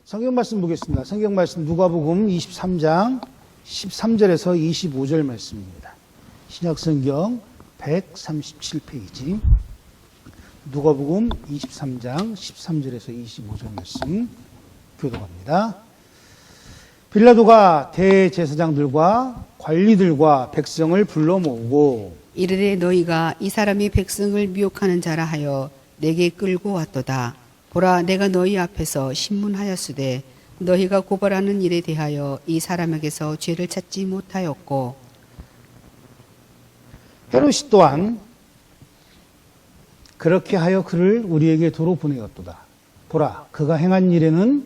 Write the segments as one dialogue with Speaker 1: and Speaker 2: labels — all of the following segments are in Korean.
Speaker 1: 성경 말씀 보겠습니다. 성경 말씀 누가복음 23장 13절에서 25절 말씀입니다. 신약성경 137페이지 누가복음 23장 13절에서 25절 말씀 교독합니다. 빌라도가 대제사장들과 관리들과 백성을 불러 모으고
Speaker 2: 이르되 너희가 이 사람이 백성을 미혹하는 자라 하여 내게 끌고 왔도다. 보라, 내가 너희 앞에서 신문하였으되 너희가 고발하는 일에 대하여 이 사람에게서 죄를 찾지 못하였고
Speaker 1: 헤롯이 또한 그렇게 하여 그를 우리에게 도로 보내었도다. 보라, 그가 행한 일에는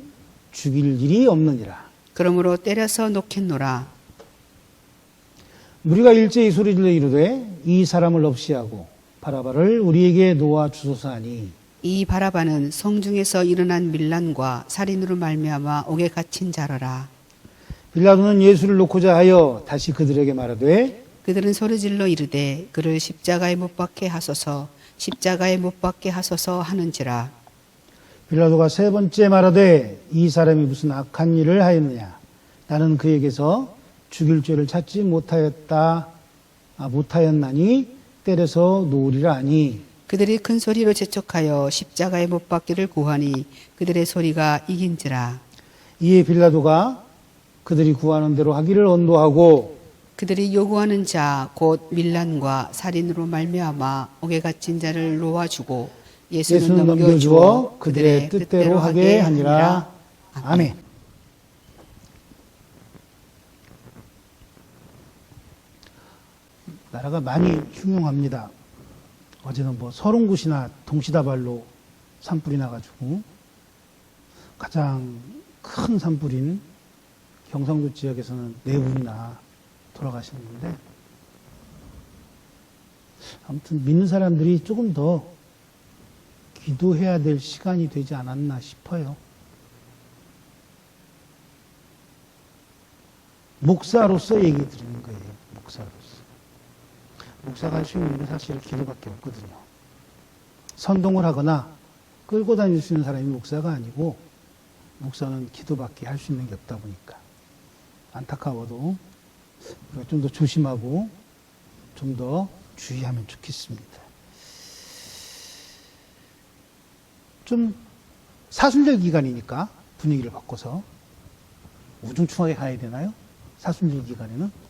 Speaker 1: 죽일 일이 없느니라.
Speaker 2: 그러므로 때려서 놓겠노라.
Speaker 1: 무리가 일제히 소리질러 이르되 이 사람을 없이 하고 바라바를 우리에게 놓아 주소서 하니
Speaker 2: 이 바라바는 성중에서 일어난 밀란과 살인으로 말미암아 옥에 갇힌 자라라.
Speaker 1: 빌라도는 예수를 놓고자 하여 다시 그들에게 말하되
Speaker 2: 그들은 소리질러 이르되 그를 십자가에 못 박게 하소서, 십자가에 못 박게 하소서 하는지라.
Speaker 1: 빌라도가 세 번째 말하되 이 사람이 무슨 악한 일을 하였느냐. 나는 그에게서 죽일 죄를 찾지 못하였나니 때려서 놓으리라 하니
Speaker 2: 그들이 큰 소리로 재촉하여 십자가에 못 박기를 구하니 그들의 소리가 이긴지라.
Speaker 1: 이에 빌라도가 그들이 구하는 대로 하기를 언도하고
Speaker 2: 그들이 요구하는 자 곧 밀란과 살인으로 말미암아 옥에 갇힌 자를 놓아주고 예수는 넘겨주어
Speaker 1: 그들의 뜻대로 하게 하니라. 아멘. 나라가 많이 흉흉합니다. 어제는 서른굿이나 동시다발로 산불이 나가지고 가장 큰 산불인 경상도 지역에서는 4분이나 돌아가셨는데 아무튼 믿는 사람들이 조금 더 기도해야 될 시간이 되지 않았나 싶어요. 목사로서 얘기 드리는 거예요. 목사로서. 목사가 할 수 있는 게 사실 기도밖에 없거든요. 선동을 하거나 끌고 다닐 수 있는 사람이 목사가 아니고 목사는 기도밖에 할 수 있는 게 없다 보니까 안타까워도 우리가 좀 더 조심하고 좀 더 주의하면 좋겠습니다. 좀 사순절 기간이니까 분위기를 바꿔서 우중충하게 가야 되나요? 사순절 기간에는?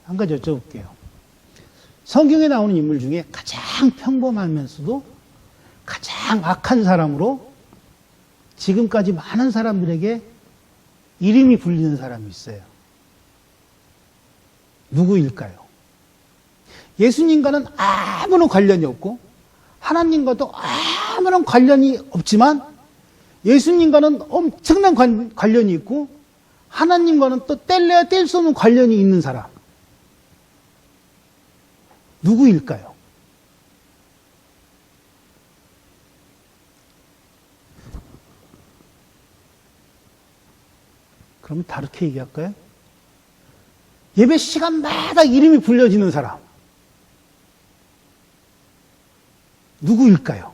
Speaker 1: 한 가지 여쭤볼게요. 성경에 나오는 인물 중에 가장 평범하면서도 가장 악한 사람으로 지금까지 많은 사람들에게 이름이 불리는 사람이 있어요. 누구일까요? 예수님과는 아무런 관련이 없고 하나님과도 아무런 관련이 없지만 예수님과는 엄청난 관련이 있고 하나님과는 또 뗄래야 뗄 수 없는 관련이 있는 사람. 누구일까요? 그러면 다르게 얘기할까요? 예배 시간마다 이름이 불려지는 사람. 누구일까요?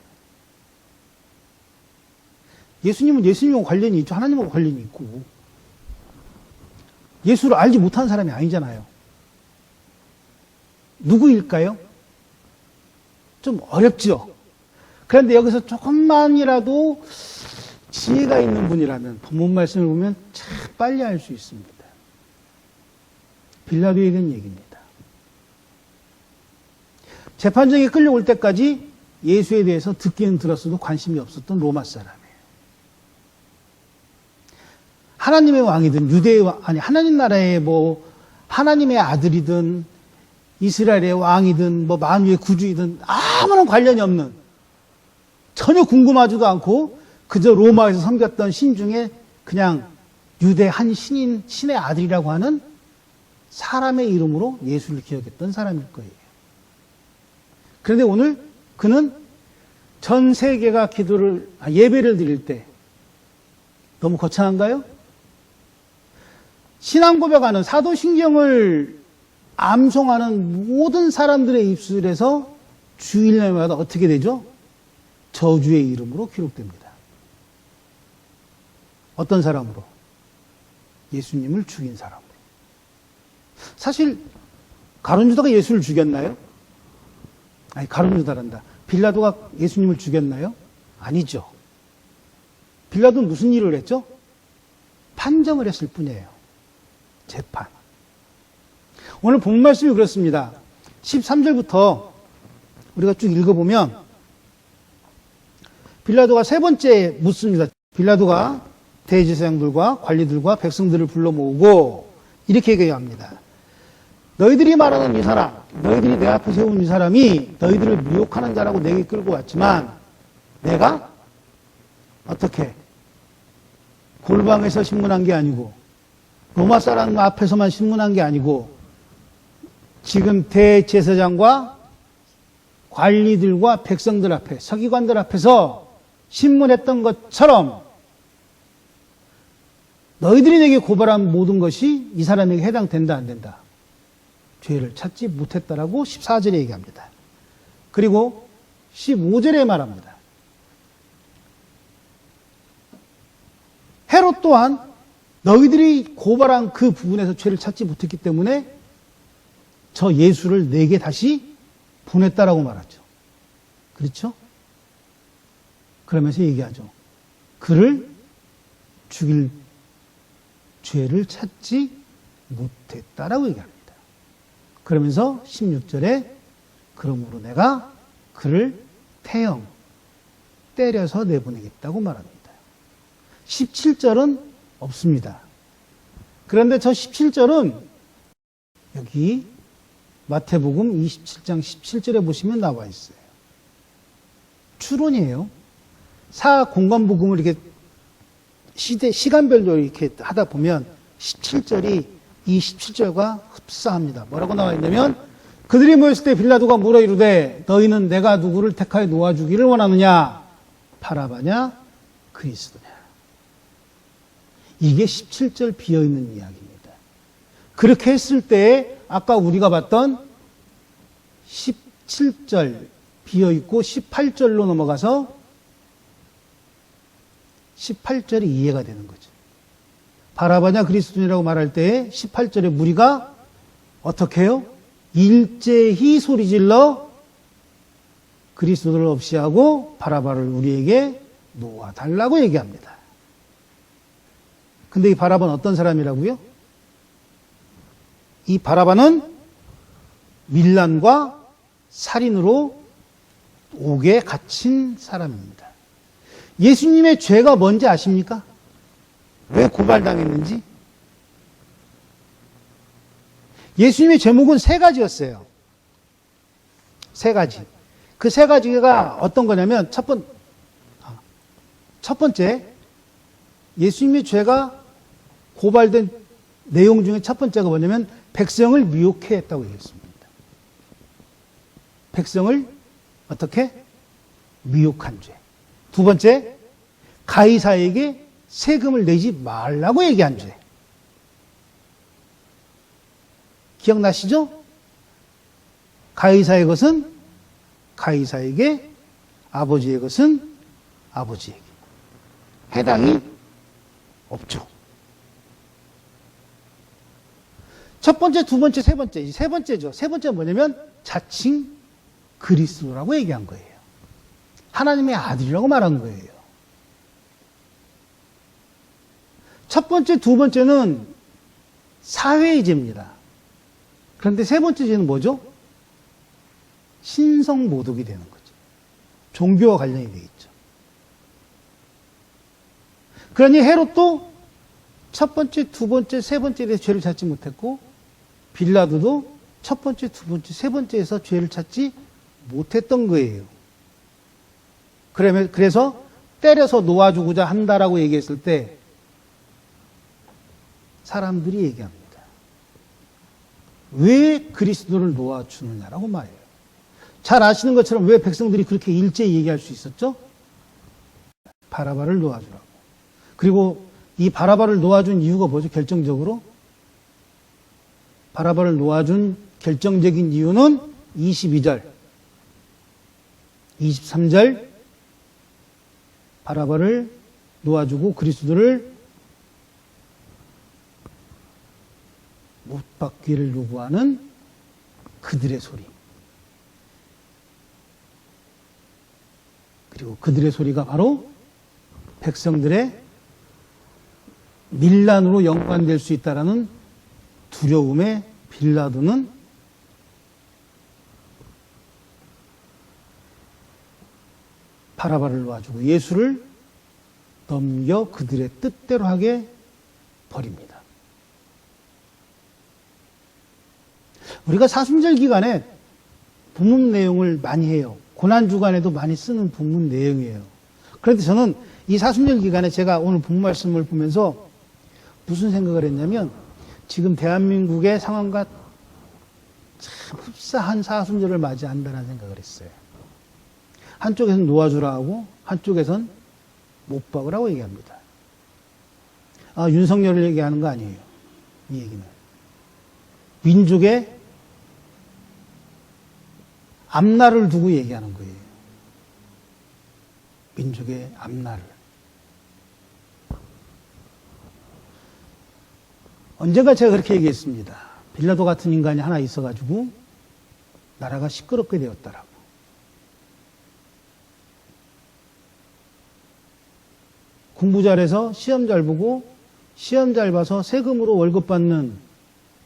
Speaker 1: 예수님은 예수님과 관련이 있죠. 하나님과 관련이 있고. 예수를 알지 못하는 사람이 아니잖아요. 누구일까요? 좀 어렵죠. 그런데 여기서 조금만이라도 지혜가 있는 분이라면 본문 말씀을 보면 참 빨리 알 수 있습니다. 빌라도에 대한 얘기입니다. 재판정에 끌려올 때까지 예수에 대해서 듣기는 들었어도 관심이 없었던 로마 사람이에요. 하나님의 왕이든 유대의 왕, 아니 하나님 나라의 하나님의 아들이든 이스라엘의 왕이든 만유의 구주이든 아무런 관련이 없는 전혀 궁금하지도 않고 그저 로마에서 섬겼던 신 중에 그냥 유대 한 신의 아들이라고 하는 사람의 이름으로 예수를 기억했던 사람일 거예요. 그런데 오늘 그는 전 세계가 예배를 드릴 때 너무 거창한가요? 신앙 고백하는 사도신경을 암송하는 모든 사람들의 입술에서 주일날마다 어떻게 되죠? 저주의 이름으로 기록됩니다. 어떤 사람으로? 예수님을 죽인 사람으로. 사실 가룟 유다가 예수를 죽였나요? 아니, 가룟 유다란다. 빌라도가 예수님을 죽였나요? 아니죠. 빌라도는 무슨 일을 했죠? 판정을 했을 뿐이에요. 재판. 오늘 본 말씀이 그렇습니다. 13절부터 우리가 쭉 읽어보면 빌라도가 세 번째 묻습니다. 빌라도가 대제사장들과 관리들과 백성들을 불러 모으고 이렇게 얘기합니다. 너희들이 말하는 이 사람, 너희들이 내 앞에 세운 이 사람이 너희들을 미혹하는 자라고 내게 끌고 왔지만 내가 어떻게 골방에서 신문한 게 아니고 로마 사람 앞에서만 신문한 게 아니고 지금 대제사장과 관리들과 백성들 앞에, 서기관들 앞에서 신문했던 것처럼 너희들이 내게 고발한 모든 것이 이 사람에게 해당된다, 안 된다? 죄를 찾지 못했다라고 14절에 얘기합니다. 그리고 15절에 말합니다. 헤롯 또한 너희들이 고발한 그 부분에서 죄를 찾지 못했기 때문에 저 예수를 내게 다시 보냈다라고 말하죠. 그렇죠? 그러면서 얘기하죠. 그를 죽일 죄를 찾지 못했다라고 얘기합니다. 그러면서 16절에 그러므로 내가 그를 태형 때려서 내보내겠다고 말합니다. 17절은 없습니다. 그런데 저 17절은 여기 마태복음 27장 17절에 보시면 나와 있어요. 추론이에요. 사공간복음을 이렇게 시간별로 이렇게 하다 보면 17절이 이 17절과 흡사합니다. 뭐라고 나와 있냐면 그들이 모였을 때 빌라도가 물어 이르되 너희는 내가 누구를 택하여 놓아주기를 원하느냐? 바라바냐? 그리스도냐? 이게 17절 비어있는 이야기입니다. 그렇게 했을 때 아까 우리가 봤던 17절 비어있고 18절로 넘어가서 18절이 이해가 되는 거죠. 바라바냐 그리스도냐라고 말할 때 18절에 무리가 어떻게 해요? 일제히 소리질러 그리스도를 없이 하고 바라바를 우리에게 놓아달라고 얘기합니다. 근데 이 바라바는 어떤 사람이라고요? 이 바라바는 밀란과 살인으로 옥에 갇힌 사람입니다. 예수님의 죄가 뭔지 아십니까? 왜 고발당했는지? 예수님의 제목은 세 가지였어요. 세 가지. 그 세 가지가 어떤 거냐면 첫 번째 예수님의 죄가 고발된 내용 중에 첫 번째가 뭐냐면 백성을 미혹해 했다고 얘기했습니다. 백성을 어떻게? 미혹한 죄. 두 번째, 가이사에게 세금을 내지 말라고 얘기한 죄. 기억나시죠? 가이사의 것은 가이사에게, 아버지의 것은 아버지에게. 해당이 없죠. 첫 번째, 두 번째, 세 번째. 세 번째죠. 세 번째는 뭐냐면 자칭 그리스도라고 얘기한 거예요. 하나님의 아들이라고 말한 거예요. 첫 번째, 두 번째는 사회의 죄입니다. 그런데 세 번째 죄는 뭐죠? 신성모독이 되는 거죠. 종교와 관련이 되어 있죠. 그러니 헤롯도 첫 번째, 두 번째, 세 번째에 대해서 죄를 찾지 못했고 빌라도도 첫 번째, 두 번째, 세 번째에서 죄를 찾지 못했던 거예요. 그래서 때려서 놓아주고자 한다라고 얘기했을 때 사람들이 얘기합니다. 왜 그리스도를 놓아주느냐라고 말해요. 잘 아시는 것처럼 왜 백성들이 그렇게 일제히 얘기할 수 있었죠? 바라바를 놓아주라고. 그리고 이 바라바를 놓아준 이유가 뭐죠? 결정적으로? 바라바를 놓아준 결정적인 이유는 22절, 23절 바라바를 놓아주고 그리스도를 뒷바퀴를 요구하는 그들의 소리. 그리고 그들의 소리가 바로 백성들의 밀란으로 연관될 수 있다라는 두려움에 빌라도는 바라바를 놔주고 예수를 넘겨 그들의 뜻대로 하게 버립니다. 우리가 사순절 기간에 본문 내용을 많이 해요. 고난주간에도 많이 쓰는 본문 내용이에요. 그런데 저는 이 사순절 기간에 제가 오늘 본문 말씀을 보면서 무슨 생각을 했냐면 지금 대한민국의 상황과 참 흡사한 사순절을 맞이한다는 생각을 했어요. 한쪽에서는 놓아주라 하고 한쪽에서는 못 박으라고 얘기합니다. 윤석열을 얘기하는 거 아니에요. 이 얘기는. 민족의 앞날을 두고 얘기하는 거예요. 민족의 앞날을. 언젠가 제가 그렇게 얘기했습니다. 빌라도 같은 인간이 하나 있어가지고 나라가 시끄럽게 되었다라고. 공부 잘해서 시험 잘 보고 시험 잘 봐서 세금으로 월급 받는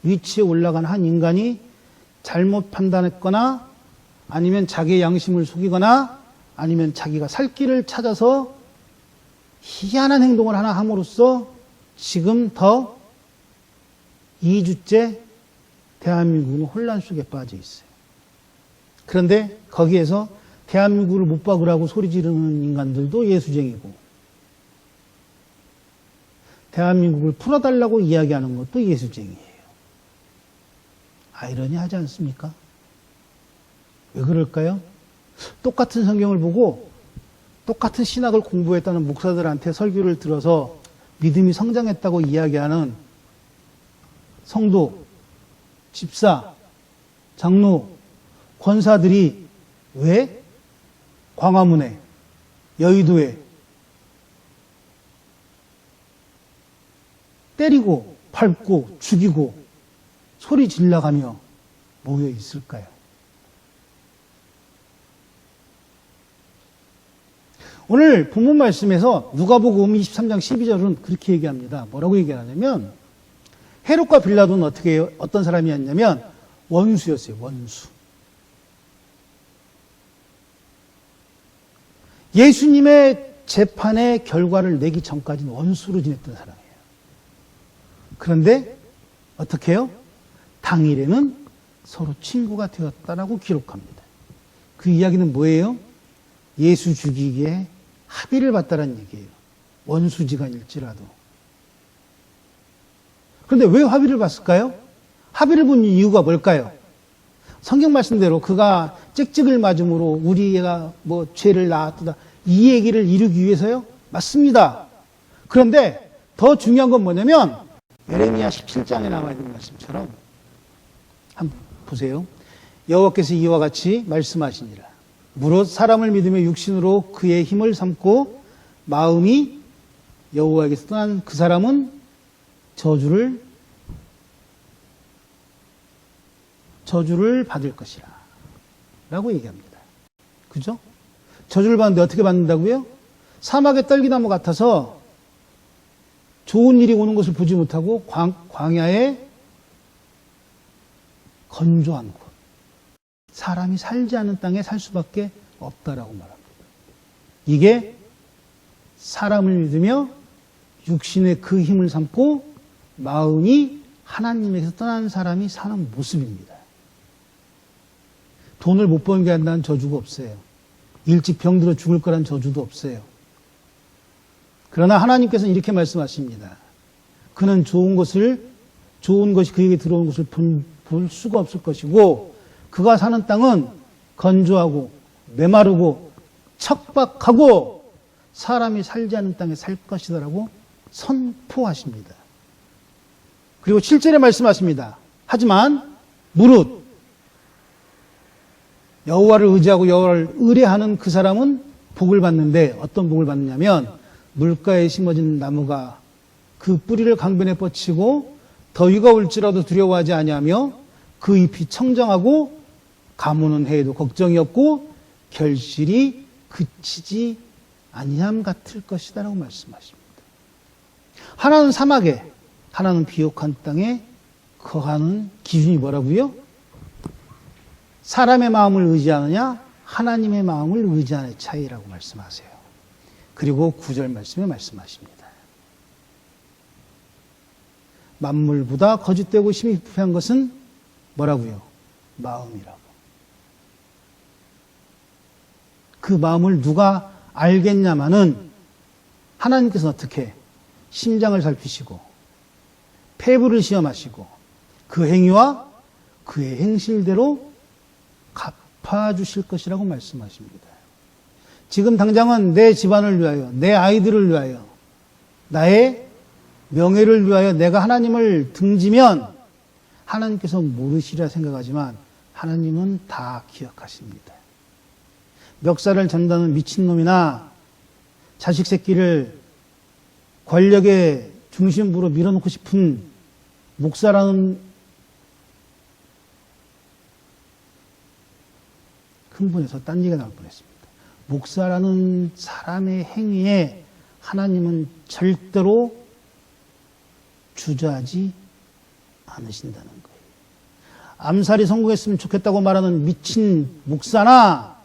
Speaker 1: 위치에 올라간 한 인간이 잘못 판단했거나 아니면 자기의 양심을 속이거나 아니면 자기가 살 길을 찾아서 희한한 행동을 하나 함으로써 지금 더 2주째 대한민국은 혼란 속에 빠져 있어요. 그런데 거기에서 대한민국을 못 박으라고 소리 지르는 인간들도 예수쟁이고 대한민국을 풀어달라고 이야기하는 것도 예수쟁이에요. 아이러니하지 않습니까? 왜 그럴까요? 똑같은 성경을 보고 똑같은 신학을 공부했다는 목사들한테 설교를 들어서 믿음이 성장했다고 이야기하는 성도, 집사, 장로, 권사들이 왜 광화문에, 여의도에 때리고 밟고 죽이고 소리 질러가며 모여 있을까요? 오늘 본문 말씀에서 누가복음 23장 12절은 그렇게 얘기합니다. 뭐라고 얘기하냐면 헤롯과 빌라도는 어떤 사람이었냐면 원수였어요. 원수. 예수님의 재판의 결과를 내기 전까지는 원수로 지냈던 사람이에요. 그런데 어떻게 해요? 당일에는 서로 친구가 되었다라고 기록합니다. 그 이야기는 뭐예요? 예수 죽이기에 합의를 봤다는 얘기예요. 원수지간일지라도. 그런데 왜 합의를 봤을까요? 합의를 본 이유가 뭘까요? 성경 말씀대로 그가 찍찍을 맞음으로 우리가 뭐 죄를 낳았다 이 얘기를 이루기 위해서요? 맞습니다. 그런데 더 중요한 건 뭐냐면 예레미야 17장에 나와 있는 말씀처럼 한번 보세요. 여호와께서 이와 같이 말씀하시니라. 무릇 사람을 믿으며 육신으로 그의 힘을 삼고 마음이 여호와에게서 떠난 그 사람은 저주를 받을 것이라 라고 얘기합니다. 그죠? 저주를 받는데 어떻게 받는다고요? 사막의 떨기나무 같아서 좋은 일이 오는 것을 보지 못하고 광야에 건조한 곳, 사람이 살지 않는 땅에 살 수밖에 없다라고 말합니다. 이게 사람을 믿으며 육신의 그 힘을 삼고 마음이 하나님에게서 떠난 사람이 사는 모습입니다. 돈을 못 벌게 한다는 저주가 없어요. 일찍 병들어 죽을 거란 저주도 없어요. 그러나 하나님께서는 이렇게 말씀하십니다. 그는 좋은 것이 그에게 들어오는 것을 볼 수가 없을 것이고 그가 사는 땅은 건조하고 메마르고 척박하고 사람이 살지 않는 땅에 살 것이다라고 선포하십니다. 그리고 7절에 말씀하십니다. 하지만 무릇 여호와를 의지하고 여호와를 의뢰하는 그 사람은 복을 받는데 어떤 복을 받느냐면 물가에 심어진 나무가 그 뿌리를 강변에 뻗치고 더위가 올지라도 두려워하지 아니하며 그 잎이 청정하고 가무는 해에도 걱정이 없고 결실이 그치지 아니함 같을 것이다라고 말씀하십니다. 하나는 사막에, 하나는 비옥한 땅에 거하는 기준이 뭐라고요? 사람의 마음을 의지하느냐, 하나님의 마음을 의지하는 차이라고 말씀하세요. 그리고 9절 말씀에 말씀하십니다. 만물보다 거짓되고 심히 부패한 것은 뭐라고요? 마음이라고. 그 마음을 누가 알겠냐마는 하나님께서 어떻게 심장을 살피시고 폐부를 시험하시고 그 행위와 그의 행실대로 갚아주실 것이라고 말씀하십니다. 지금 당장은 내 집안을 위하여, 내 아이들을 위하여, 나의 명예를 위하여 내가 하나님을 등지면 하나님께서 모르시리라 생각하지만 하나님은 다 기억하십니다. 멱살을 잔다는 미친놈이나 자식 새끼를 권력의 중심부로 밀어놓고 싶은 목사라는 흥분해서 딴 얘기가 나올 뻔했습니다. 목사라는 사람의 행위에 하나님은 절대로 주저하지 않으신다는 거예요. 암살이 성공했으면 좋겠다고 말하는 미친 목사나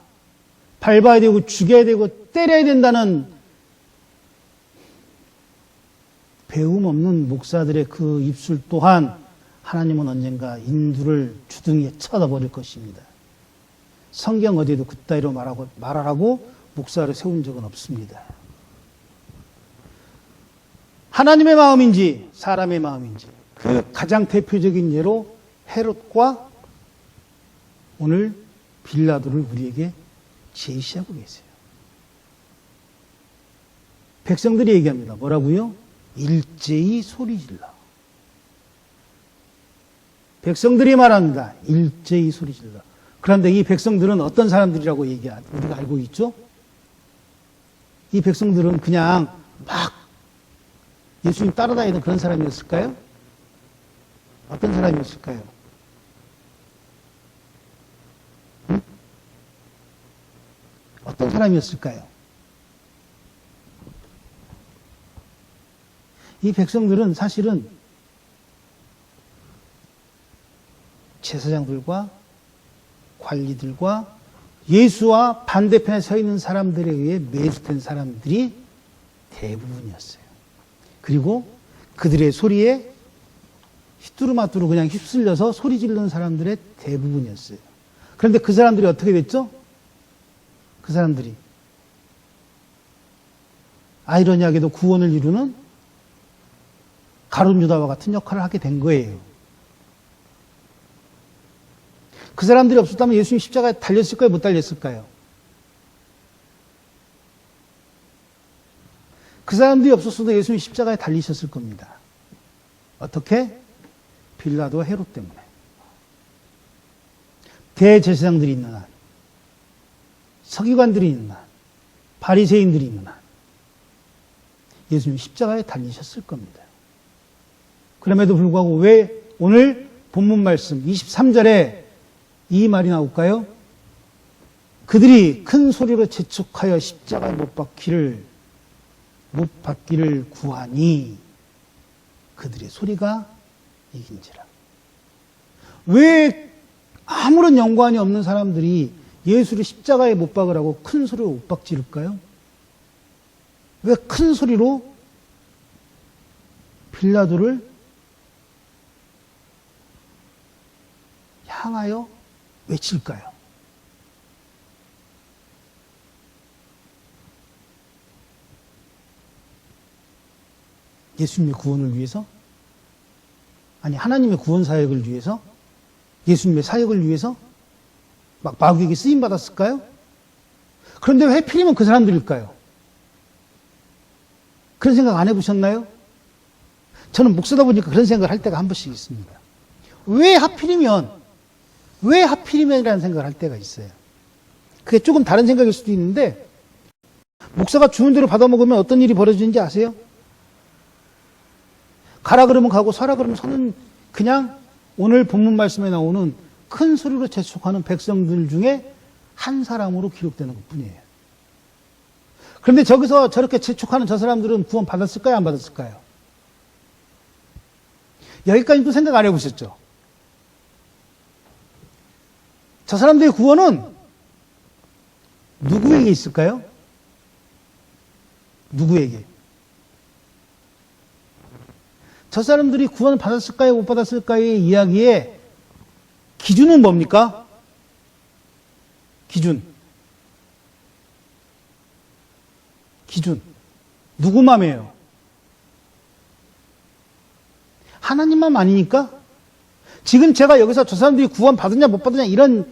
Speaker 1: 밟아야 되고 죽여야 되고 때려야 된다는 배움 없는 목사들의 그 입술 또한 하나님은 언젠가 인두를 주둥이에 쳐다버릴 것입니다. 성경 어디에도 그따위로 말하라고 목사를 세운 적은 없습니다. 하나님의 마음인지 사람의 마음인지 그 가장 대표적인 예로 헤롯과 오늘 빌라도를 우리에게 제시하고 계세요. 백성들이 얘기합니다. 뭐라고요? 일제히 소리질러. 백성들이 말합니다. 일제히 소리질러. 그런데 이 백성들은 어떤 사람들이라고 우리가 알고 있죠? 이 백성들은 그냥 막 예수님 따라다니던 그런 사람이었을까요? 어떤 사람이었을까요? 응? 어떤 사람이었을까요? 이 백성들은 사실은 제사장들과 관리들과 예수와 반대편에 서 있는 사람들에 의해 매수된 사람들이 대부분이었어요. 그리고 그들의 소리에 휘뚜루마뚜루 그냥 휩쓸려서 소리 지르는 사람들의 대부분이었어요. 그런데 그 사람들이 어떻게 됐죠? 그 사람들이 아이러니하게도 구원을 이루는 가룟 유다와 같은 역할을 하게 된 거예요. 그 사람들이 없었다면 예수님 십자가에 달렸을까요? 못 달렸을까요? 그 사람들이 없었어도 예수님 십자가에 달리셨을 겁니다. 어떻게? 빌라도와 헤롯 때문에. 대제사장들이 있는 한, 서기관들이 있는 한, 바리새인들이 있는 한, 예수님 십자가에 달리셨을 겁니다. 그럼에도 불구하고 왜 오늘 본문 말씀 23절에 이 말이 나올까요? 그들이 큰 소리로 재촉하여 십자가에 못 박기를 구하니 그들의 소리가 이긴지라. 왜 아무런 연관이 없는 사람들이 예수를 십자가에 못 박으라고 큰 소리로 옥박지를까요? 왜 큰 소리로 빌라도를 향하여 외칠까요? 예수님의 구원을 위해서? 아니, 하나님의 구원 사역을 위해서? 예수님의 사역을 위해서? 막 마귀에게 쓰임받았을까요? 그런데 왜 하필이면 그 사람들일까요? 그런 생각 안 해보셨나요? 저는 목사다 보니까 그런 생각을 할 때가 한 번씩 있습니다. 왜 하필이면이라는 생각을 할 때가 있어요. 그게 조금 다른 생각일 수도 있는데, 목사가 주는 대로 받아먹으면 어떤 일이 벌어지는지 아세요? 가라 그러면 가고 서라 그러면 서는 그냥 오늘 본문 말씀에 나오는 큰 소리로 재촉하는 백성들 중에 한 사람으로 기록되는 것뿐이에요. 그런데 저기서 저렇게 재촉하는 저 사람들은 구원 받았을까요? 안 받았을까요? 여기까지도 생각 안 해보셨죠? 저 사람들의 구원은 누구에게 있을까요? 누구에게? 저 사람들이 구원 받았을까요? 못 받았을까요의 이야기의 기준은 뭡니까? 기준. 누구 맘이에요? 하나님만 아니니까? 지금 제가 여기서 저 사람들이 구원 받았냐 못 받았냐 이런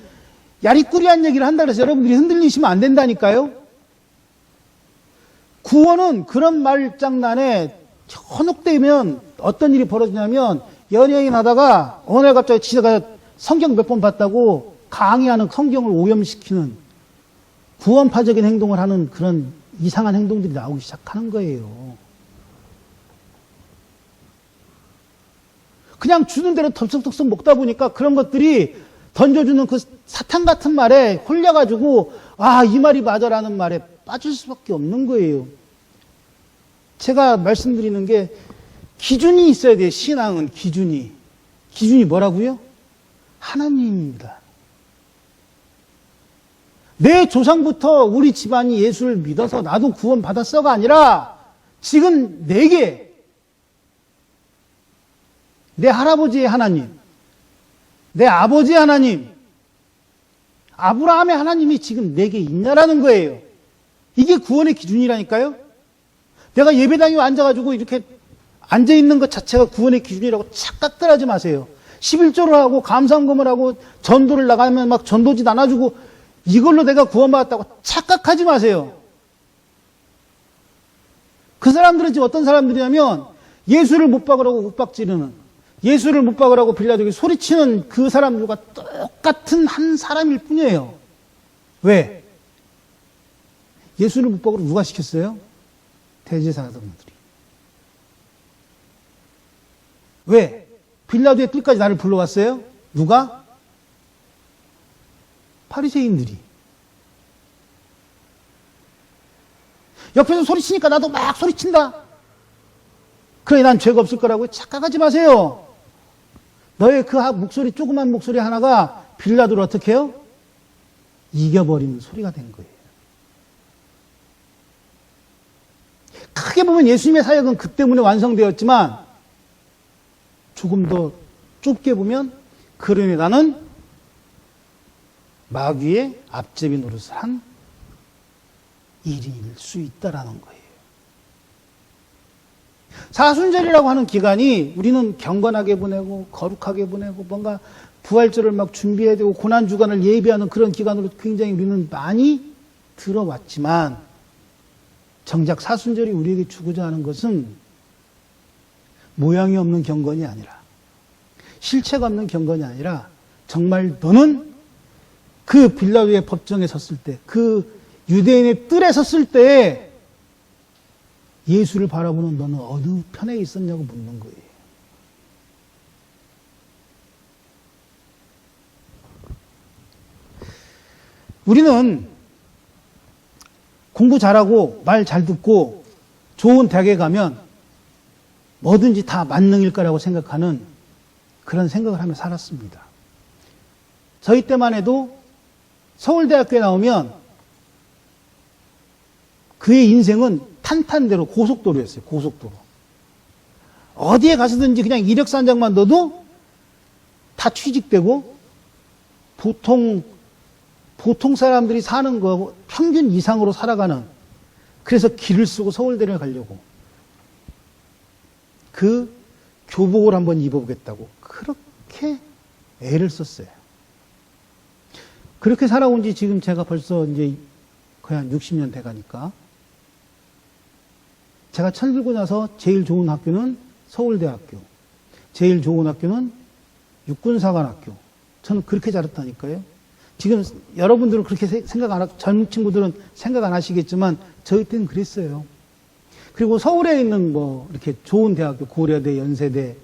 Speaker 1: 야리꾸리한 얘기를 한다 그래서 여러분들이 흔들리시면 안 된다니까요? 구원은 그런 말장난에 현혹되면 어떤 일이 벌어지냐면 연예인 하다가 어느 날 갑자기 지가 성경 몇 번 봤다고 강의하는 성경을 오염시키는 구원파적인 행동을 하는 그런 이상한 행동들이 나오기 시작하는 거예요. 그냥 주는 대로 덥석덥석 먹다 보니까 그런 것들이 던져주는 그 사탕 같은 말에 홀려가지고 아, 이 말이 맞아라는 말에 빠질 수밖에 없는 거예요. 제가 말씀드리는 게 기준이 있어야 돼요. 신앙은 기준이. 기준이 뭐라고요? 하나님입니다. 내 조상부터 우리 집안이 예수를 믿어서 나도 구원 받았어가 아니라 지금 내게 내 할아버지의 하나님, 내 아버지의 하나님, 아브라함의 하나님이 지금 내게 있냐라는 거예요. 이게 구원의 기준이라니까요. 내가 예배당에 앉아가지고 이렇게 앉아있는 것 자체가 구원의 기준이라고 착각들 하지 마세요. 11조를 하고 감사헌금을 하고 전도를 나가면 막 전도지 나눠주고 이걸로 내가 구원받았다고 착각하지 마세요. 그 사람들은 지금 어떤 사람들이냐면 예수를 못 박으라고 윽박지르는, 예수를 못 박으라고 빌라도에게 소리치는 그 사람들과 똑같은 한 사람일 뿐이에요. 왜? 예수를 못 박으라고 누가 시켰어요? 대제사장들이. 왜? 빌라도의 뜰까지 나를 불러왔어요? 누가? 바리새인들이. 옆에서 소리치니까 나도 막 소리친다. 그러니 난 죄가 없을 거라고 착각하지 마세요. 너의 그 목소리, 조그만 목소리 하나가 빌라도를 어떻게 해요? 이겨버리는 소리가 된 거예요. 크게 보면 예수님의 사역은 그 때문에 완성되었지만 조금 더 좁게 보면 그러니 나는 마귀의 앞제비 노릇을 한 일일 수 있다라는 거예요. 사순절이라고 하는 기간이 우리는 경건하게 보내고 거룩하게 보내고 뭔가 부활절을 막 준비해야 되고 고난주간을 예비하는 그런 기간으로 굉장히 우리는 많이 들어왔지만 정작 사순절이 우리에게 주고자 하는 것은 모양이 없는 경건이 아니라 실체가 없는 경건이 아니라 정말 너는 그 빌라도의 법정에 섰을 때, 그 유대인의 뜰에 섰을 때 예수를 바라보는 너는 어느 편에 있었냐고 묻는 거예요. 우리는 공부 잘하고 말 잘 듣고 좋은 대학에 가면 뭐든지 다 만능일 거라고 생각하는 그런 생각을 하며 살았습니다. 저희 때만 해도 서울대학교에 나오면 그의 인생은 탄탄대로 고속도로였어요. 고속도로. 어디에 가서든지 그냥 이력서 한 장만 넣어도 다 취직되고 보통 사람들이 사는 거 평균 이상으로 살아가는, 그래서 길을 쓰고 서울대를 가려고 그 교복을 한번 입어보겠다고 그렇게 애를 썼어요. 그렇게 살아온 지 지금 제가 벌써 이제 거의 한 60년 돼 가니까 제가 철들고 나서 제일 좋은 학교는 서울대학교, 제일 좋은 학교는 육군사관학교. 저는 그렇게 자랐다니까요. 지금 여러분들은 그렇게 생각 안 하고 젊은 친구들은 생각 안 하시겠지만 저희 때는 그랬어요. 그리고 서울에 있는 뭐 이렇게 좋은 대학교, 고려대, 연세대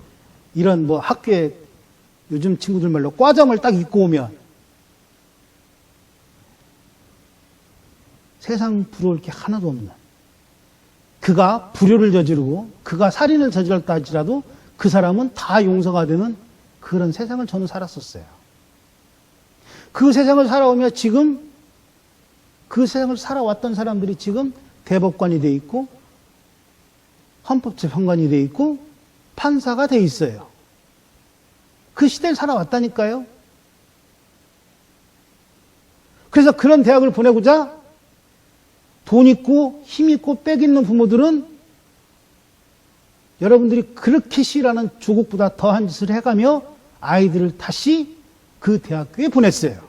Speaker 1: 이런 뭐 학교에 요즘 친구들 말로 과점을 딱 입고 오면 세상 부러울 게 하나도 없는, 그가 불효를 저지르고 그가 살인을 저질렀다 할지라도 그 사람은 다 용서가 되는 그런 세상을 저는 살았었어요. 그 세상을 살아오며 지금 그 세상을 살아왔던 사람들이 지금 대법관이 돼 있고 헌법재판관이 돼 있고 판사가 돼 있어요. 그 시대를 살아왔다니까요. 그래서 그런 대학을 보내고자 돈 있고 힘 있고 빽 있는 부모들은 여러분들이 그렇게 싫어하는 조국보다 더한 짓을 해가며 아이들을 다시 그 대학교에 보냈어요.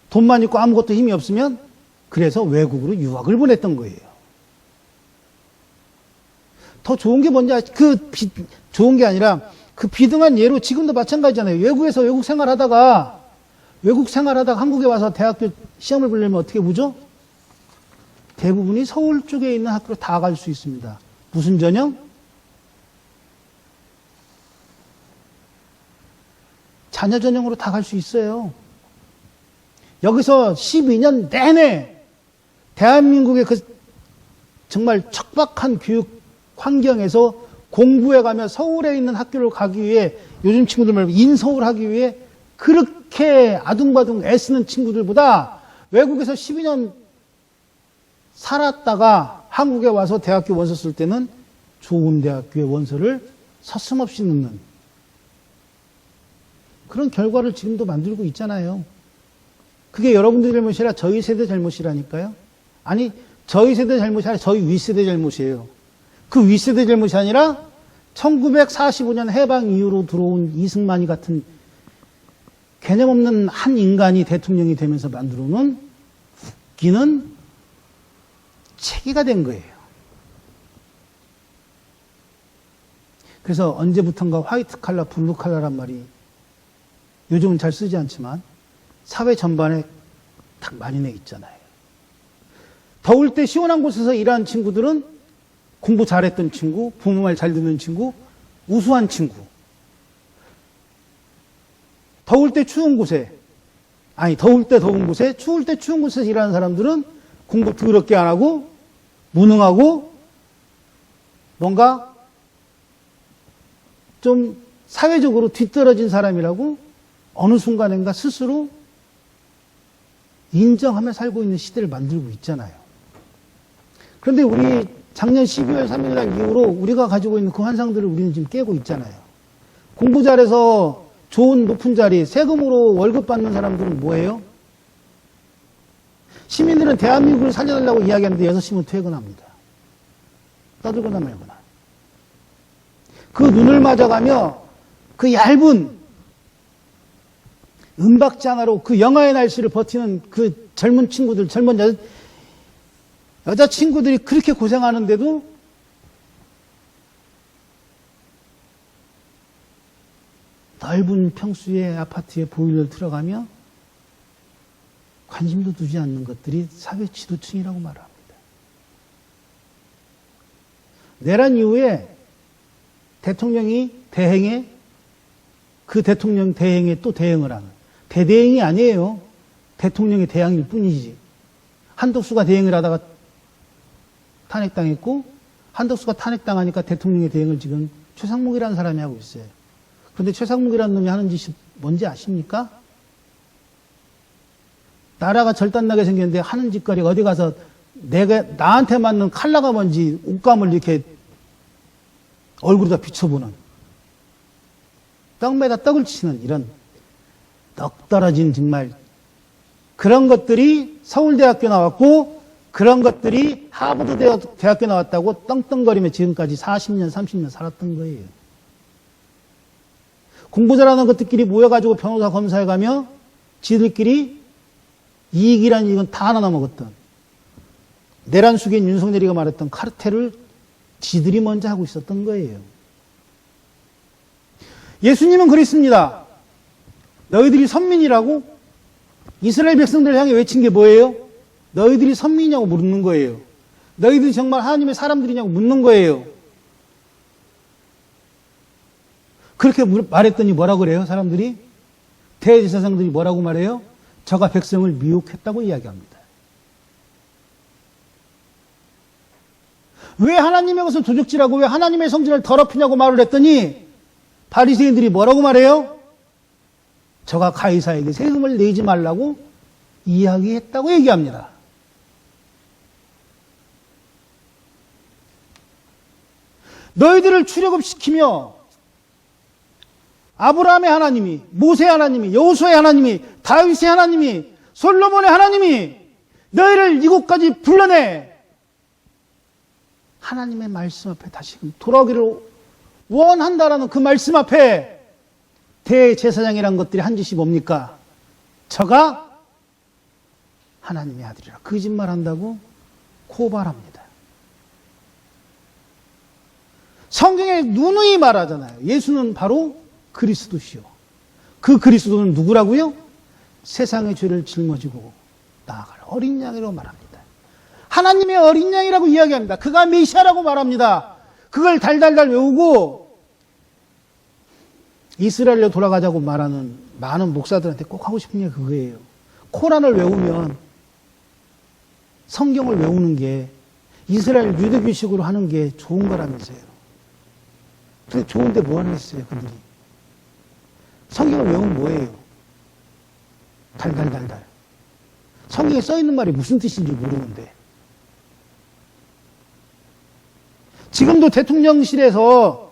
Speaker 1: 돈만 있고 아무것도 힘이 없으면 그래서 외국으로 유학을 보냈던 거예요. 더 좋은 게 뭔지 좋은 게 아니라 그 비등한 예로 지금도 마찬가지잖아요. 외국에서 외국 생활하다가 한국에 와서 대학교 시험을 보려면 어떻게 보죠? 대부분이 서울 쪽에 있는 학교로 다 갈 수 있습니다. 무슨 전형? 자녀 전형으로 다 갈 수 있어요. 여기서 12년 내내 대한민국의 그 정말 척박한 교육 환경에서 공부해가며 서울에 있는 학교를 가기 위해, 요즘 친구들 말로 인서울 하기 위해 그렇게 아둥바둥 애쓰는 친구들보다 외국에서 12년 살았다가 한국에 와서 대학교 원서 쓸 때는 좋은 대학교의 원서를 서슴없이 넣는 그런 결과를 지금도 만들고 있잖아요. 그게 여러분들 잘못이라 저희 세대 잘못이라니까요. 아니, 저희 세대 잘못이 아니라 저희 윗세대 잘못이에요. 그 윗세대 잘못이 아니라 1945년 해방 이후로 들어온 이승만이 같은 개념 없는 한 인간이 대통령이 되면서 만들어놓은 웃기는 체계가 된 거예요. 그래서 언제부턴가 화이트 칼라, 블루 칼라란 말이 요즘은 잘 쓰지 않지만 사회 전반에 딱 많이 내 있잖아요. 더울 때 시원한 곳에서 일하는 친구들은 공부 잘했던 친구, 부모 말 잘 듣는 친구, 우수한 친구. 더울 때 추운 곳에, 더울 때 더운 곳에, 추울 때 추운 곳에서 일하는 사람들은 공부 더럽게 안 하고, 무능하고, 뭔가 좀 사회적으로 뒤떨어진 사람이라고 어느 순간인가 스스로 인정하며 살고 있는 시대를 만들고 있잖아요. 그런데 우리 작년 12월 3일 날 이후로 우리가 가지고 있는 그 환상들을 우리는 지금 깨고 있잖아요. 공부 잘해서 좋은 높은 자리, 세금으로 월급 받는 사람들은 뭐예요? 시민들은 대한민국을 살려달라고 이야기하는데 6시면 퇴근합니다. 떠들거나 말거나. 그 눈을 맞아가며 그 얇은 은박지 하나로 그 영하의 날씨를 버티는 그 젊은 친구들, 젊은 여자 친구들이 그렇게 고생하는데도 넓은 평수의 아파트에 보일러를 틀어가며 관심도 두지 않는 것들이 사회 지도층이라고 말합니다. 내란 이후에 대통령이 대행에 그 대통령 대행에 또 대행을 하는 대대행이 아니에요. 대통령의 대항일 뿐이지. 한덕수가 대행을 하다가 탄핵당했고 한덕수가 탄핵당하니까 대통령의 대행을 지금 최상목이라는 사람이 하고 있어요. 그런데 최상목이라는 놈이 하는 짓이 뭔지 아십니까? 나라가 절단나게 생겼는데 하는 짓거리가 어디 가서 나한테 맞는 칼라가 뭔지 옷감을 이렇게 얼굴에다 비춰보는, 떡매다 떡을 치는 이런 떡 떨어진 정말 그런 것들이 서울대학교 나왔고 그런 것들이 하버드 대학교 나왔다고 떵떵거리며 지금까지 40년, 30년 살았던 거예요. 공부 잘하는 것들끼리 모여가지고 변호사 검사해가며 지들끼리 이익이라는 이익은 다 나눠 먹었던, 내란 숙인 윤석열이가 말했던 카르텔을 지들이 먼저 하고 있었던 거예요. 예수님은 그랬습니다. 너희들이 선민이라고? 이스라엘 백성들을 향해 외친 게 뭐예요? 너희들이 선민이냐고 묻는 거예요. 너희들이 정말 하나님의 사람들이냐고 묻는 거예요. 그렇게 말했더니 뭐라고 그래요? 사람들이? 대제사장들이 뭐라고 말해요? 저가 백성을 미혹했다고 이야기합니다. 왜 하나님의 것을 도적질하고 왜 하나님의 성전을 더럽히냐고 말을 했더니 바리새인들이 뭐라고 말해요? 저가 가이사에게 세금을 내지 말라고 이야기했다고 얘기합니다. 너희들을 출애굽시키며 아브라함의 하나님이, 모세의 하나님이, 여호수아의 하나님이, 다윗의 하나님이, 솔로몬의 하나님이 너희를 이곳까지 불러내 하나님의 말씀 앞에 다시금 돌아오기를 원한다라는 그 말씀 앞에 대제사장이란 것들이 한 짓이 뭡니까? 저가 하나님의 아들이라 거짓말한다고 고발합니다. 성경에 누누이 말하잖아요. 예수는 바로 그리스도시요. 그 그리스도는 누구라고요? 세상의 죄를 짊어지고 나아갈 어린 양이라고 말합니다. 하나님의 어린 양이라고 이야기합니다. 그가 메시아라고 말합니다. 그걸 달달달 외우고 이스라엘로 돌아가자고 말하는 많은 목사들한테 꼭 하고 싶은 게 그거예요. 코란을 외우면 성경을 외우는 게 이스라엘 유대교식으로 하는 게 좋은 거라면서요. 근데 좋은데 뭐 하겠어요, 그들이. 성경을 외우면 뭐예요? 달달달달. 성경에 써있는 말이 무슨 뜻인지 모르는데. 지금도 대통령실에서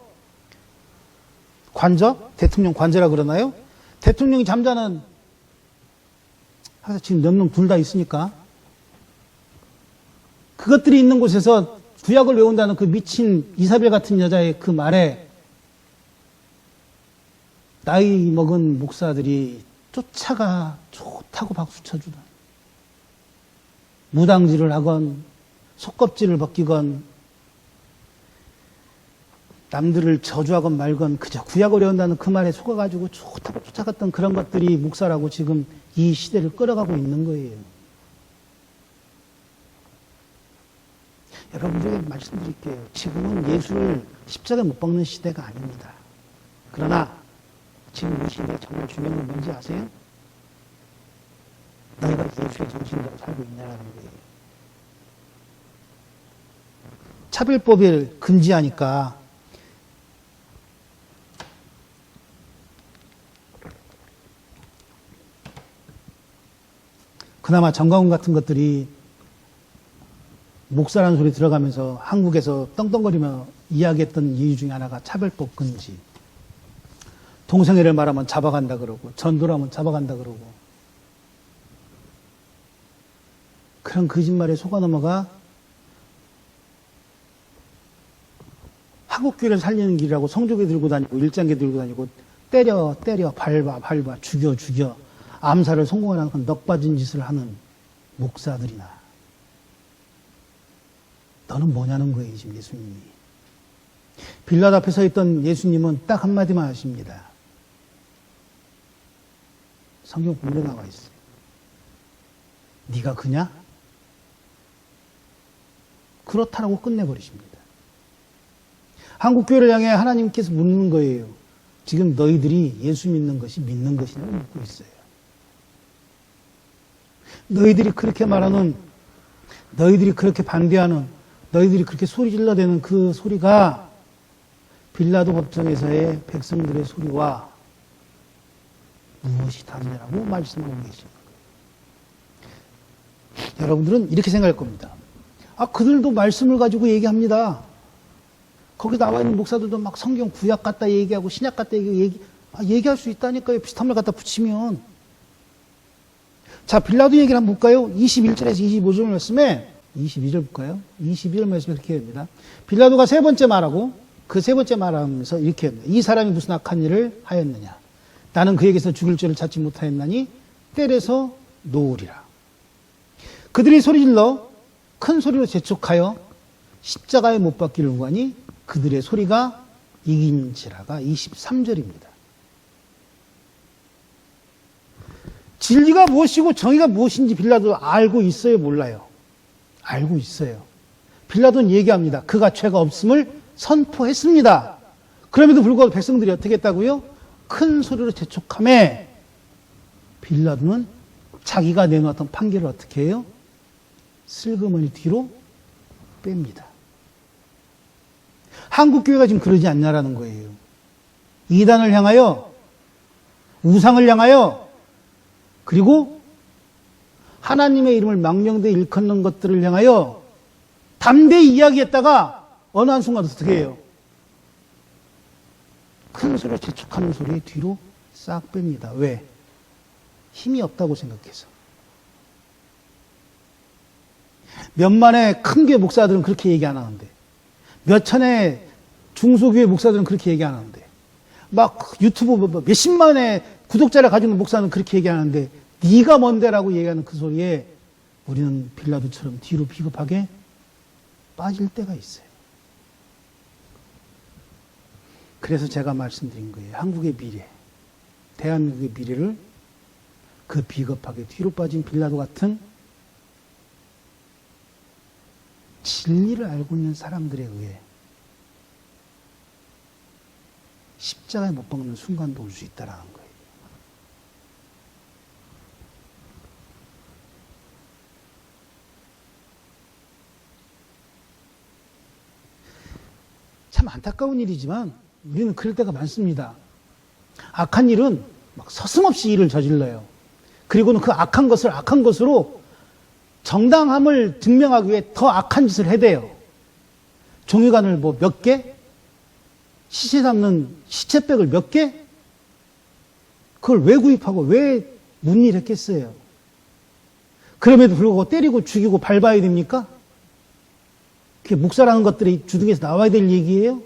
Speaker 1: 관저? 대통령 관저라 그러나요? 대통령이 잠자는, 지금 몇 놈 둘 다 있으니까. 그것들이 있는 곳에서 구약을 외운다는 그 미친 이사벨 같은 여자의 그 말에 나이 먹은 목사들이 쫓아가 좋다고 박수 쳐주던, 무당질을 하건 속껍질을 벗기건 남들을 저주하건 말건 그저 구약을 외운다는 그 말에 속아가지고 좋다고 쫓아갔던 그런 것들이 목사라고 지금 이 시대를 끌어가고 있는 거예요. 여러분들에게 말씀드릴게요. 지금은 예수를 십자가에 못 박는 시대가 아닙니다. 그러나 지금 이 시대에 정말 중요한 건 뭔지 아세요? 너희가 예수의 정신대로 살고 있냐라는 거예요. 차별법을 금지하니까 그나마 정강훈 같은 것들이 목사라는 소리 들어가면서 한국에서 떵떵거리며 이야기했던 이유 중에 하나가 차별법 금지. 동성애를 말하면 잡아간다 그러고 전도라면 잡아간다 그러고 그런 거짓말에 속아 넘어가 한국교회를 살리는 길이라고 성조기 들고 다니고 일장기 들고 다니고 때려 밟아 죽여 암살을 성공하는 그 넉받은 짓을 하는 목사들이나 너는 뭐냐는 거예요. 지금 예수님이. 빌라도 앞에 서 있던 예수님은 딱 한마디만 하십니다. 성경 본문에 나와 있어요. 네가 그냐? 그렇다라고 끝내버리십니다. 한국교회를 향해 하나님께서 묻는 거예요. 지금 너희들이 예수 믿는 것이 믿는 것이냐고 묻고 있어요. 너희들이 그렇게 말하는, 너희들이 그렇게 반대하는, 너희들이 그렇게 소리 질러대는 그 소리가 빌라도 법정에서의 백성들의 소리와 무엇이 다르냐고 말씀하고 계십니다. 여러분들은 이렇게 생각할 겁니다. 그들도 말씀을 가지고 얘기합니다. 거기 나와 있는 목사들도 막 성경 구약 갖다 얘기하고 신약 갖다 얘기할 수 있다니까요. 비슷한 말 갖다 붙이면. 자, 빌라도 얘기를 한번 볼까요? 21절에서 25절 말씀에 22절 볼까요? 22절 말씀에 그렇게 합니다. 빌라도가 세 번째 말하고 그 세 번째 말하면서 이렇게 합니다. 이 사람이 무슨 악한 일을 하였느냐? 나는 그에게서 죽일 죄를 찾지 못하였나니 때려서 놓으리라. 그들이 소리질러 큰 소리로 재촉하여 십자가에 못 박기를 구하니 그들의 소리가 이긴지라가 23절입니다. 진리가 무엇이고 정의가 무엇인지 빌라도 알고 있어요, 몰라요? 알고 있어요. 빌라도는 얘기합니다. 그가 죄가 없음을 선포했습니다. 그럼에도 불구하고 백성들이 어떻게 했다고요? 큰 소리로 재촉하며 빌라도는 자기가 내놓았던 판결을 어떻게 해요? 슬그머니 뒤로 뺍니다. 한국교회가 지금 그러지 않냐라는 거예요. 이단을 향하여, 우상을 향하여, 그리고 하나님의 이름을 망령되이 일컫는 것들을 향하여 담대히 이야기했다가 어느 한순간 어떻게 해요? 큰 소리로 재촉하는 소리에 뒤로 싹 뺍니다. 왜? 힘이 없다고 생각해서. 몇만의 큰 교회 목사들은 그렇게 얘기 안 하는데, 몇 천의 중소교회 목사들은 그렇게 얘기 안 하는데, 막 유튜브 몇십만의 구독자를 가지고 목사는 그렇게 얘기 안 하는데, 네가 뭔데라고 얘기하는 그 소리에 우리는 빌라도처럼 뒤로 비겁하게 빠질 때가 있어요. 그래서 제가 말씀드린 거예요. 한국의 미래, 대한민국의 미래를 그 비겁하게 뒤로 빠진 빌라도 같은 진리를 알고 있는 사람들에 의해 십자가에 못 박는 순간도 올 수 있다는 거예요. 참 안타까운 일이지만 우리는 그럴 때가 많습니다. 악한 일은 막 서슴없이 일을 저질러요. 그리고는 그 악한 것을 악한 것으로 정당함을 증명하기 위해 더 악한 짓을 해대요. 종이관을 뭐 몇 개? 시체 담는 시체백을 몇 개? 그걸 왜 구입하고 왜 문일했겠어요? 그럼에도 불구하고 때리고 죽이고 밟아야 됩니까? 그게 목사라는 것들이 주둥에서 나와야 될 얘기예요?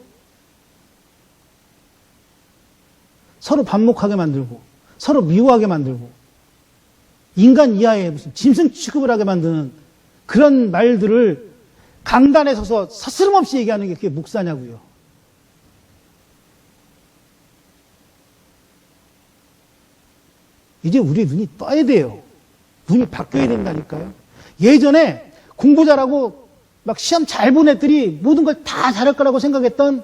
Speaker 1: 서로 반목하게 만들고 서로 미워하게 만들고 인간 이하의 무슨 짐승 취급을 하게 만드는 그런 말들을 강단에 서서 서스름없이 얘기하는 게 그게 목사냐고요. 이제 우리의 눈이 떠야 돼요. 눈이 바뀌어야 된다니까요. 예전에 공부 잘하고 막 시험 잘 본 애들이 모든 걸 다 잘할 거라고 생각했던,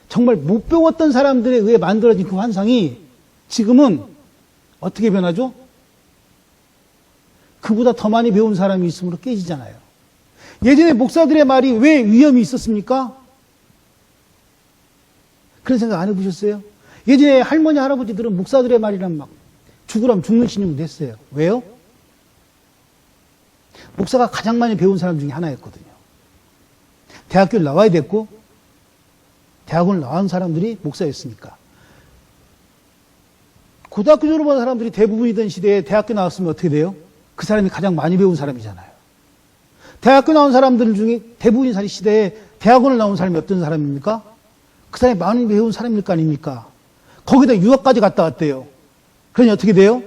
Speaker 1: 정말 못 배웠던 사람들에 의해 만들어진 그 환상이 지금은 어떻게 변하죠? 그보다 더 많이 배운 사람이 있으므로 깨지잖아요. 예전에 목사들의 말이 왜 위험이 있었습니까? 그런 생각 안 해보셨어요? 예전에 할머니, 할아버지들은 목사들의 말이란 막 죽으라면 죽는 신용이 됐어요. 왜요? 목사가 가장 많이 배운 사람 중에 하나였거든요. 대학교를 나와야 됐고, 대학원을 나온 사람들이 목사였으니까. 고등학교 졸업한 사람들이 대부분이던 시대에 대학교 나왔으면 어떻게 돼요? 그 사람이 가장 많이 배운 사람이잖아요. 대학교 나온 사람들 중에 대부분이 시대에 대학원을 나온 사람이 어떤 사람입니까? 그 사람이 많이 배운 사람일 거 아닙니까? 거기다 유학까지 갔다 왔대요. 그러니 어떻게 돼요?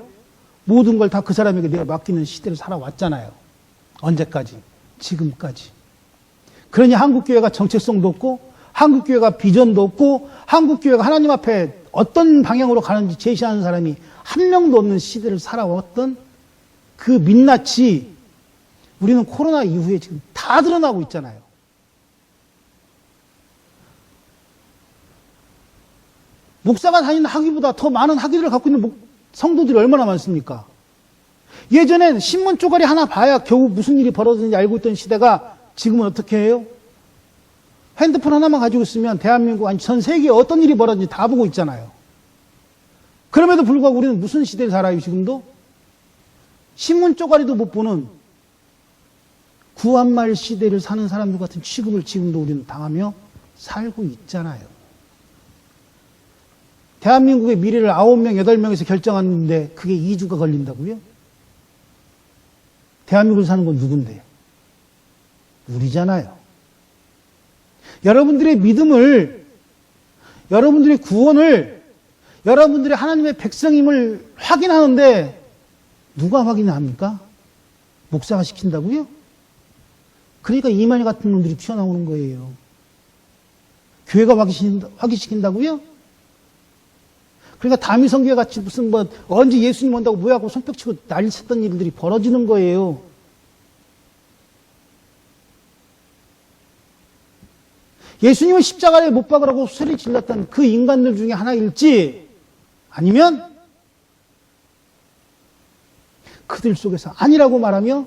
Speaker 1: 모든 걸 다 그 사람에게 내가 맡기는 시대를 살아왔잖아요. 언제까지? 지금까지. 그러니 한국교회가 정체성도 없고, 한국교회가 비전도 없고, 한국교회가 하나님 앞에 어떤 방향으로 가는지 제시하는 사람이 한 명도 없는 시대를 살아왔던 그 민낯이 우리는 코로나 이후에 지금 다 드러나고 있잖아요. 목사가 다니는 학위보다 더 많은 학위를 갖고 있는 성도들이 얼마나 많습니까? 예전엔 신문 쪼가리 하나 봐야 겨우 무슨 일이 벌어졌는지 알고 있던 시대가 지금은 어떻게 해요? 핸드폰 하나만 가지고 있으면 대한민국, 아니 전 세계에 어떤 일이 벌어졌는지 다 보고 있잖아요. 그럼에도 불구하고 우리는 무슨 시대에 살아요, 지금도? 신문 쪼가리도 못 보는 구한말 시대를 사는 사람들 같은 취급을 지금도 우리는 당하며 살고 있잖아요. 대한민국의 미래를 9명, 8명에서 결정하는데 그게 2주가 걸린다고요? 대한민국을 사는 건 누군데? 우리잖아요. 여러분들의 믿음을, 여러분들의 구원을, 여러분들의 하나님의 백성임을 확인하는데 누가 확인합니까? 목사가 시킨다고요? 그러니까 이만희 같은 놈들이 튀어나오는 거예요. 교회가 확인시킨다고요? 그러니까 다미성교회 같이 무슨 뭐 언제 예수님 온다고 뭐하고 손뼉치고 난리 쳤던 일들이 벌어지는 거예요. 예수님을 십자가에 못 박으라고 소리 질렀던 그 인간들 중에 하나일지 아니면 그들 속에서 아니라고 말하며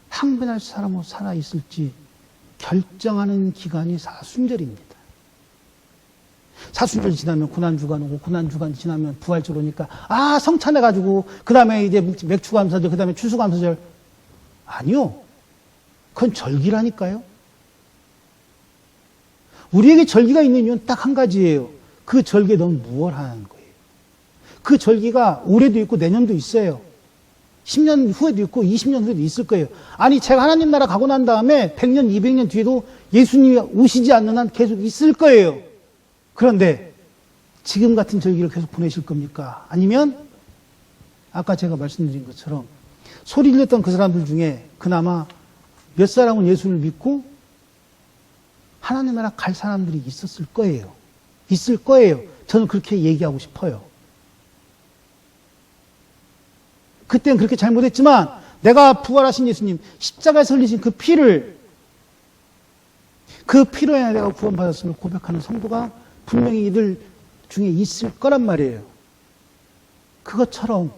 Speaker 1: 항변할 사람으로 살아있을지 결정하는 기간이 사순절입니다. 사순절 지나면 고난주간 오고 고난주간 지나면 부활절 오니까 성찬해가지고 그 다음에 이제 맥추감사절 그 다음에 추수감사절 아니요. 그건 절기라니까요. 우리에게 절기가 있는 이유는 딱 한 가지예요. 그 절기에 너무 무엇 하는 거예요. 그 절기가 올해도 있고 내년도 있어요. 10년 후에도 있고 20년 후에도 있을 거예요. 아니 제가 하나님 나라 가고 난 다음에 100년, 200년 뒤에도 예수님이 오시지 않는 한 계속 있을 거예요. 그런데 지금 같은 절기를 계속 보내실 겁니까? 아니면 아까 제가 말씀드린 것처럼 소리 질렀던 그 사람들 중에 그나마 몇 사람은 예수를 믿고 하나님 나라 갈 사람들이 있었을 거예요. 있을 거예요. 저는 그렇게 얘기하고 싶어요. 그때는 그렇게 잘못했지만 내가 부활하신 예수님 십자가에서 흘리신 그 피를 그 피로 인해 내가 구원받았음을 고백하는 성도가 분명히 이들 중에 있을 거란 말이에요. 그것처럼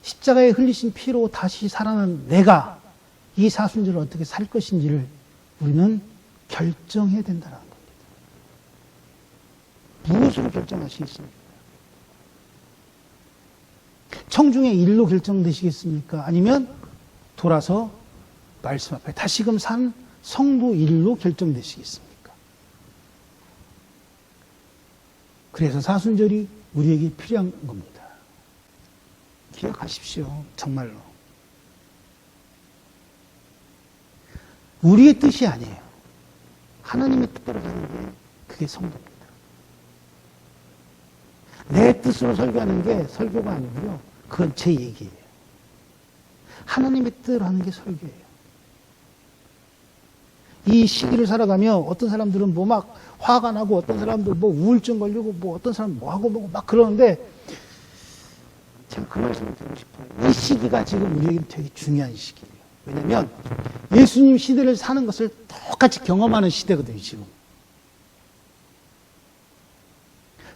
Speaker 1: 십자가에 흘리신 피로 다시 살아난 내가 이 사순절을 어떻게 살 것인지를 우리는 결정해야 된다는 겁니다. 무엇으로 결정하시겠습니까? 청중의 일로 결정되시겠습니까? 아니면 돌아서 말씀 앞에 다시금 산 성도 일로 결정되시겠습니까? 그래서 사순절이 우리에게 필요한 겁니다. 기억하십시오. 정말로. 우리의 뜻이 아니에요. 하나님의 뜻대로 가는 게 그게 성도입니다. 내 뜻으로 설교하는 게 설교가 아니고요. 그건 제 얘기예요. 하나님의 뜻대로 하는 게 설교예요. 이 시기를 살아가며 어떤 사람들은 뭐 막 화가 나고 어떤 사람들 뭐 우울증 걸리고 뭐 어떤 사람 뭐 하고 뭐 막 그러는데 제가 그 말씀을 드리고 싶어요. 이 시기가 지금 우리에게 되게 중요한 시기예요. 왜냐하면 예수님 시대를 사는 것을 똑같이 경험하는 시대거든요. 지금.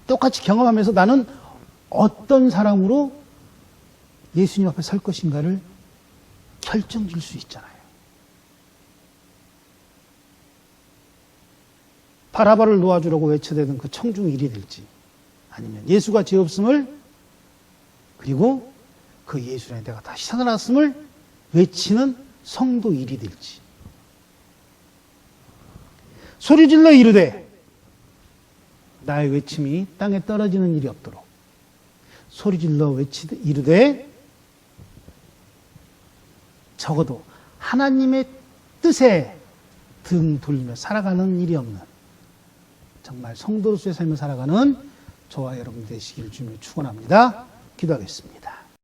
Speaker 1: 똑같이 경험하면서 나는 어떤 사람으로 예수님 앞에 설 것인가를 결정질 수 있잖아요. 바라바를 놓아주라고 외쳐대던 그 청중 일이 될지 아니면 예수가 죄 없음을 그리고 그 예수에 내가 다시 살아났음을 외치는 성도 일이 될지 소리질러 이르되 나의 외침이 땅에 떨어지는 일이 없도록 소리질러 이르되 적어도 하나님의 뜻에 등 돌리며 살아가는 일이 없는 정말 성도로서의 삶을 살아가는 저와 여러분 되시기를 주님으로 축원합니다. 기도하겠습니다.